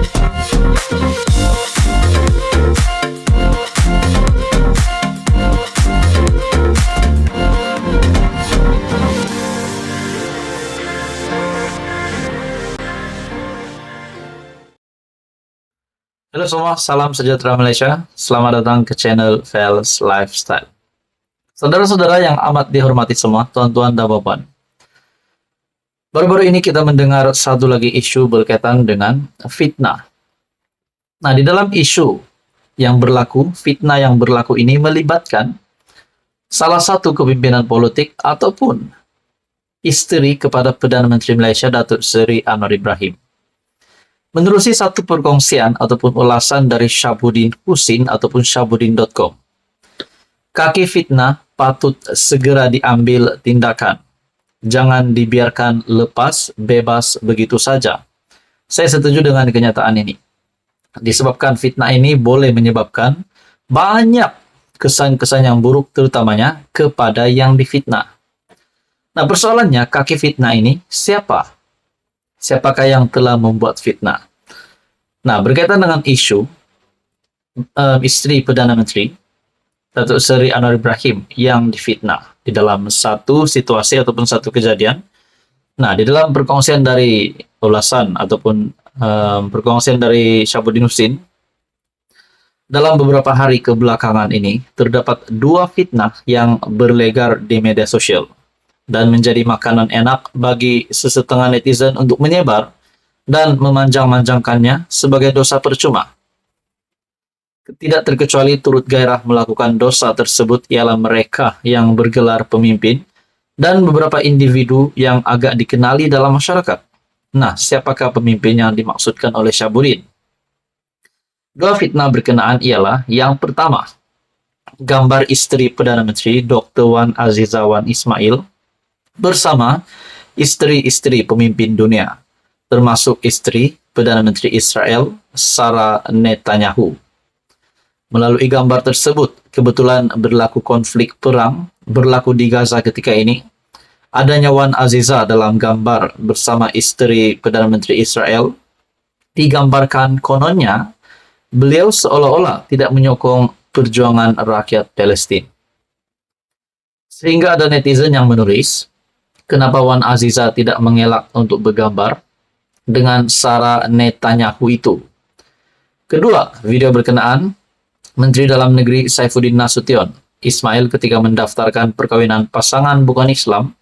Halo semua, salam sejahtera Malaysia. Selamat datang ke channel Fels Lifestyle. Saudara-saudara yang amat dihormati semua, tuan-tuan dan puan. Baru-baru ini kita mendengar satu lagi isu berkaitan dengan fitnah. Nah, di dalam isu yang berlaku, fitnah yang berlaku ini melibatkan salah satu kepimpinan politik ataupun istri kepada Perdana Menteri Malaysia, Datuk Seri Anwar Ibrahim. Menerusi satu perkongsian ataupun ulasan dari Shahabuddin Husin ataupun shahabuddin.com, kaki fitnah patut segera diambil tindakan. Jangan dibiarkan lepas bebas begitu saja. Saya setuju dengan kenyataan ini. Disebabkan fitnah ini boleh menyebabkan banyak kesan-kesan yang buruk terutamanya kepada yang difitnah. Nah, persoalannya kaki fitnah ini siapa? Siapakah yang telah membuat fitnah? Nah, berkaitan dengan isu istri Perdana Menteri, Datuk Seri Anwar Ibrahim yang difitnah di dalam satu situasi ataupun satu kejadian. Nah, di dalam perkongsian dari ulasan ataupun perkongsian dari Shahabuddin Husin, dalam beberapa hari kebelakangan ini terdapat dua fitnah yang berlegar di media sosial dan menjadi makanan enak bagi sesetengah netizen untuk menyebar dan memanjang-manjangkannya sebagai dosa percuma. Tidak terkecuali turut gairah melakukan dosa tersebut ialah mereka yang bergelar pemimpin dan beberapa individu yang agak dikenali dalam masyarakat. Nah, siapakah pemimpin yang dimaksudkan oleh Shahabuddin? Dua fitnah berkenaan ialah yang pertama, gambar istri Perdana Menteri Dr. Wan Azizah Wan Ismail bersama istri-istri pemimpin dunia, termasuk istri Perdana Menteri Israel, Sarah Netanyahu. Melalui gambar tersebut, kebetulan berlaku konflik perang berlaku di Gaza ketika ini. Adanya Wan Azizah dalam gambar bersama istri Perdana Menteri Israel digambarkan kononnya beliau seolah-olah tidak menyokong perjuangan rakyat Palestina. Sehingga ada netizen yang menulis, kenapa Wan Azizah tidak mengelak untuk bergambar dengan Sarah Netanyahu itu? Kedua, video berkenaan Menteri Dalam Negeri Saifuddin Nasution Ismail ketika mendaftarkan perkawinan pasangan bukan Islam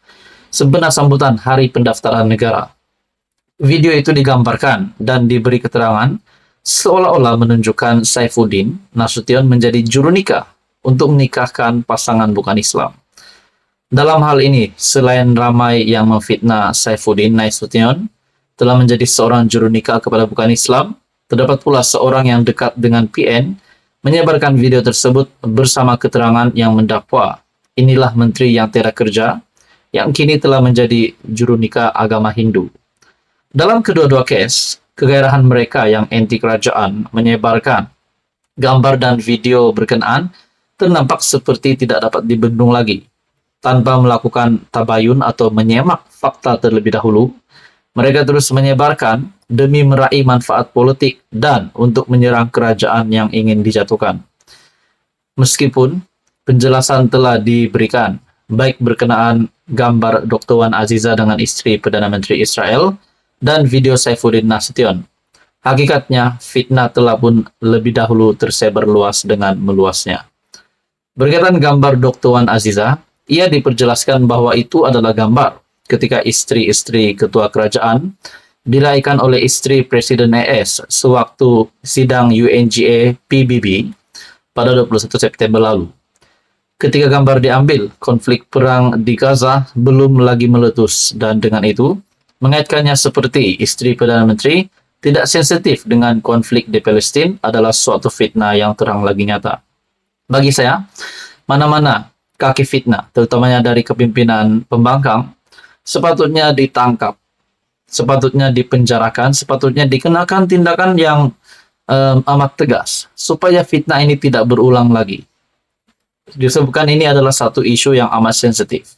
sebenar sambutan Hari Pendaftaran Negara. Video itu digambarkan dan diberi keterangan seolah-olah menunjukkan Saifuddin Nasution menjadi juru nikah untuk menikahkan pasangan bukan Islam. Dalam hal ini, selain ramai yang memfitnah Saifuddin Nasution telah menjadi seorang juru nikah kepada bukan Islam, terdapat pula seorang yang dekat dengan PN menyebarkan video tersebut bersama keterangan yang mendakwa inilah menteri yang tiada kerja yang kini telah menjadi juru nikah agama Hindu. Dalam kedua-dua kes, kegairahan mereka yang anti kerajaan menyebarkan gambar dan video berkenaan ternampak seperti tidak dapat dibendung lagi. Tanpa melakukan tabayun atau menyemak fakta terlebih dahulu, mereka terus menyebarkan demi meraih manfaat politik dan untuk menyerang kerajaan yang ingin dijatuhkan. Meskipun penjelasan telah diberikan, baik berkenaan gambar Dr. Wan Azizah dengan istri Perdana Menteri Israel dan video Saifuddin Nasution, hakikatnya fitnah telah pun lebih dahulu tersebar luas dengan meluasnya. Berkaitan gambar Dr. Wan Azizah, ia diperjelaskan bahwa itu adalah gambar ketika istri-istri ketua kerajaan dilahirkan oleh istri Presiden AS sewaktu sidang UNGA PBB pada 21 September lalu. Ketika gambar diambil, konflik perang di Gaza belum lagi meletus dan dengan itu mengaitkannya seperti istri Perdana Menteri tidak sensitif dengan konflik di Palestina adalah suatu fitnah yang terang lagi nyata. Bagi saya, mana-mana kaki fitnah, terutamanya dari kepimpinan pembangkang, sepatutnya ditangkap, sepatutnya dipenjarakan, sepatutnya dikenakan tindakan yang amat tegas, supaya fitnah ini tidak berulang lagi. Disebutkan ini adalah satu isu yang amat sensitif.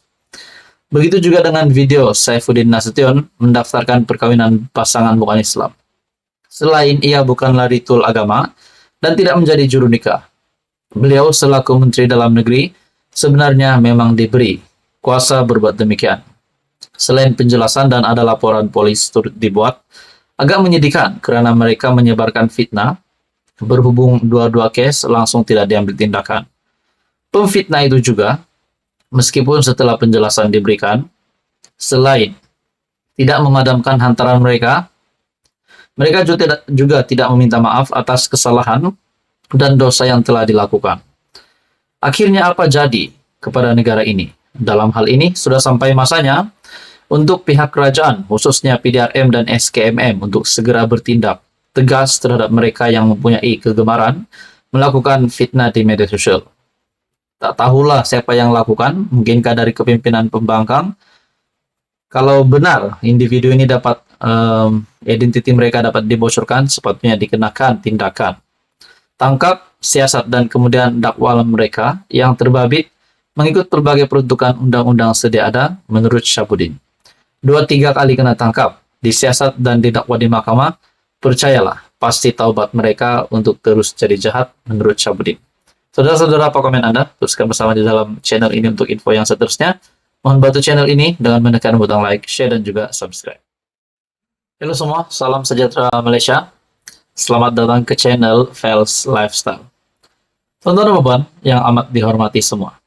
Begitu juga dengan video Saifuddin Nasution mendaftarkan perkawinan pasangan bukan Islam. Selain ia bukanlah ritual agama dan tidak menjadi juru nikah, beliau selaku Menteri Dalam Negeri sebenarnya memang diberi kuasa berbuat demikian. Selain penjelasan dan ada laporan polis turut dibuat, agak menyedihkan karena mereka menyebarkan fitnah, berhubung dua-dua case langsung tidak diambil tindakan. Pemfitnah itu juga, meskipun setelah penjelasan diberikan, selain tidak memadamkan hantaran mereka, mereka juga tidak meminta maaf atas kesalahan dan dosa yang telah dilakukan. Akhirnya apa jadi kepada negara ini? Dalam hal ini sudah sampai masanya untuk pihak kerajaan, khususnya PDRM dan SKMM untuk segera bertindak tegas terhadap mereka yang mempunyai kegemaran melakukan fitnah di media sosial. Tak tahulah siapa yang lakukan, mungkinkah dari kepimpinan pembangkang. Kalau benar individu ini dapat identiti mereka dapat dibocorkan, sepatutnya dikenakan tindakan tangkap, siasat, dan kemudian dakwah mereka yang terbabit mengikut berbagai peruntukan undang-undang sedia ada menurut Syahbudin. 2-3 kali kena tangkap, disiasat dan didakwa di mahkamah, percayalah, pasti taubat mereka untuk terus jadi jahat menurut Syahbudin. Saudara-saudara, apa komen Anda? Teruskan bersama di dalam channel ini untuk info yang seterusnya. Mohon bantu channel ini dengan menekan butang like, share, dan juga subscribe. Halo semua, salam sejahtera Malaysia. Selamat datang ke channel Fels Lifestyle. Teman-teman yang amat dihormati semua.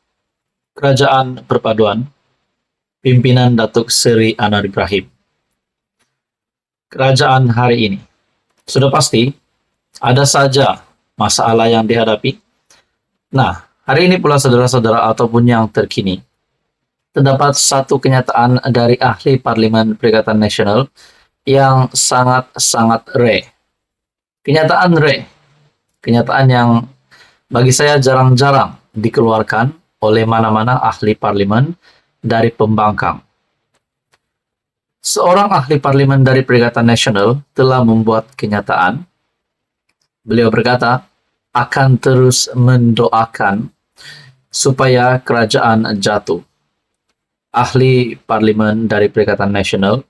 Kerajaan Perpaduan, pimpinan Datuk Seri Anwar Ibrahim. Kerajaan hari ini. Sudah pasti, ada saja masalah yang dihadapi. Nah, hari ini pula saudara-saudara ataupun yang terkini, terdapat satu kenyataan dari ahli Parlimen Perikatan Nasional yang sangat-sangat rare. Kenyataan rare, kenyataan yang bagi saya jarang-jarang dikeluarkan oleh mana-mana ahli parlimen dari pembangkang. Seorang ahli parlimen dari Perikatan Nasional telah membuat kenyataan. Beliau berkata, akan terus mendoakan supaya kerajaan jatuh. Ahli parlimen dari Perikatan Nasional,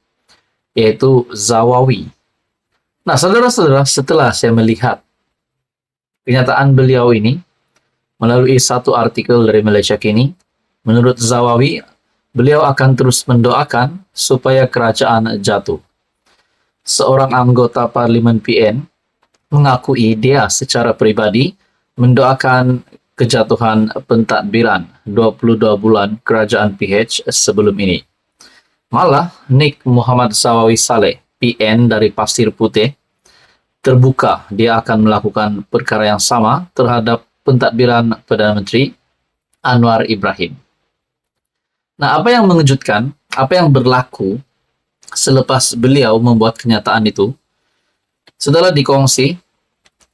yaitu Zawawi. Nah, saudara-saudara, setelah saya melihat kenyataan beliau ini melalui satu artikel dari Malaysia Kini, menurut Zawawi, beliau akan terus mendoakan supaya kerajaan jatuh. Seorang anggota parlimen PN mengakui dia secara pribadi mendoakan kejatuhan pentadbiran 22 bulan kerajaan PH sebelum ini. Malah, Nik Muhammad Zawawi Saleh, PN dari Pasir Putih, terbuka dia akan melakukan perkara yang sama terhadap pentadbiran Perdana Menteri Anwar Ibrahim. Nah, apa yang mengejutkan, apa yang berlaku selepas beliau membuat kenyataan itu, setelah dikongsi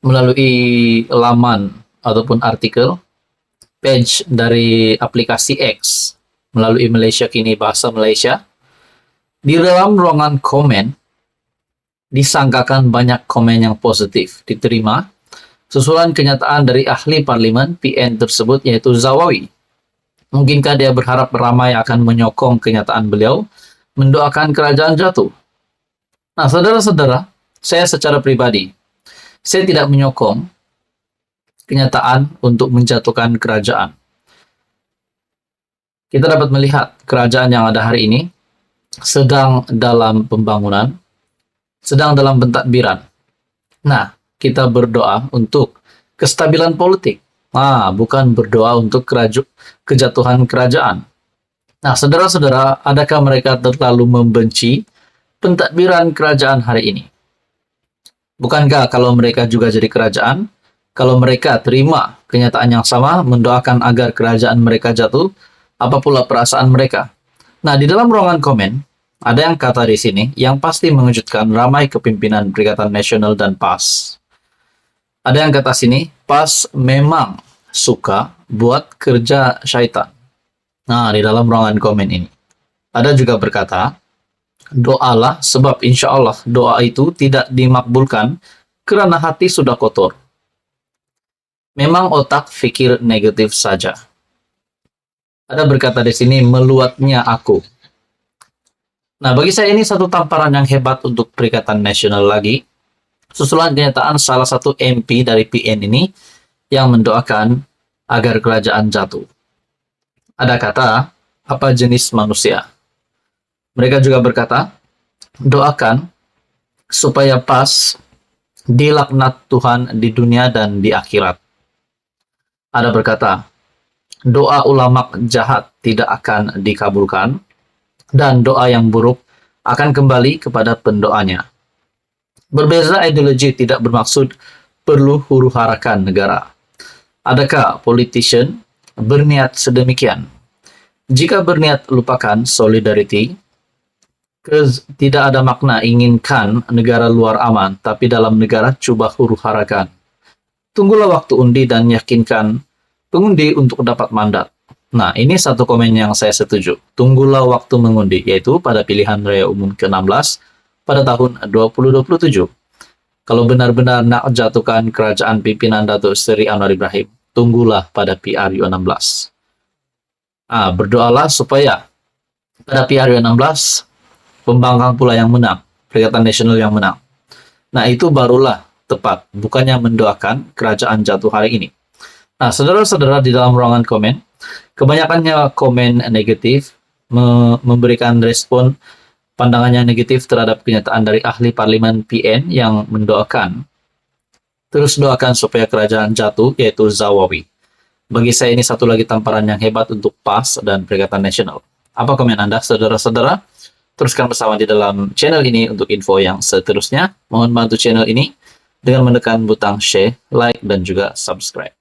melalui laman ataupun artikel page dari aplikasi X melalui Malaysia Kini Bahasa Malaysia, di dalam ruangan komen disangkakan banyak komen yang positif diterima susulan kenyataan dari ahli parlimen PN tersebut, yaitu Zawawi. Mungkinkah dia berharap ramai akan menyokong kenyataan beliau mendoakan kerajaan jatuh? Nah, saudara-saudara, saya secara pribadi, saya tidak menyokong kenyataan untuk menjatuhkan kerajaan. Kita dapat melihat kerajaan yang ada hari ini sedang dalam pembangunan, sedang dalam pentadbiran. Nah, kita berdoa untuk kestabilan politik. Bukan berdoa untuk kejatuhan kerajaan. Nah, saudara-saudara, adakah mereka terlalu membenci pentadbiran kerajaan hari ini? Bukankah kalau mereka juga jadi kerajaan, kalau mereka terima kenyataan yang sama, mendoakan agar kerajaan mereka jatuh, apa pula perasaan mereka? Nah, di dalam ruangan komen, ada yang kata di sini, yang pasti mengejutkan ramai kepimpinan Perikatan Nasional dan PAS. Ada yang kata sini, PAS memang suka buat kerja syaitan. Nah, di dalam ruangan komen ini. Ada juga berkata, doalah sebab insya Allah doa itu tidak dimakbulkan kerana hati sudah kotor. Memang otak fikir negatif saja. Ada berkata di sini, meluatnya aku. Nah, bagi saya ini satu tamparan yang hebat untuk Perikatan Nasional lagi. susulan kenyataan salah satu MP dari PN ini yang mendoakan agar kerajaan jatuh. Ada kata, apa jenis manusia? Mereka juga berkata, doakan supaya pas dilaknat Tuhan di dunia dan di akhirat. Ada berkata, doa ulama jahat tidak akan dikabulkan, dan doa yang buruk akan kembali kepada pendoanya. Berbeza ideologi tidak bermaksud perlu huru-harakan negara. Adakah politician berniat sedemikian? Jika berniat lupakan solidarity, tidak ada makna inginkan negara luar aman, tapi dalam negara coba huru-harakan. Tunggulah waktu undi dan yakinkan pengundi untuk dapat mandat. Nah, ini satu komen yang saya setuju. Tunggulah waktu mengundi, yaitu pada pilihan raya umum ke-16 pada tahun 2027. Kalau benar-benar nak jatuhkan kerajaan pimpinan Datuk Seri Anwar Ibrahim, tunggulah pada PRU 16. Berdoalah supaya pada PRU 16, pembangkang pula yang menang, Perikatan Nasional yang menang. Nah, itu barulah tepat, bukannya mendoakan kerajaan jatuh hari ini. Nah, saudara-saudara di dalam ruangan komen, kebanyakannya komen negatif, memberikan respon pandangannya negatif terhadap kenyataan dari ahli parlimen PN yang mendoakan. Terus doakan supaya kerajaan jatuh, yaitu Zawawi. Bagi saya ini satu lagi tamparan yang hebat untuk PAS dan Perikatan Nasional. Apa komen Anda, saudara-saudara? Teruskan bersama di dalam channel ini untuk info yang seterusnya. Mohon bantu channel ini dengan menekan butang share, like, dan juga subscribe.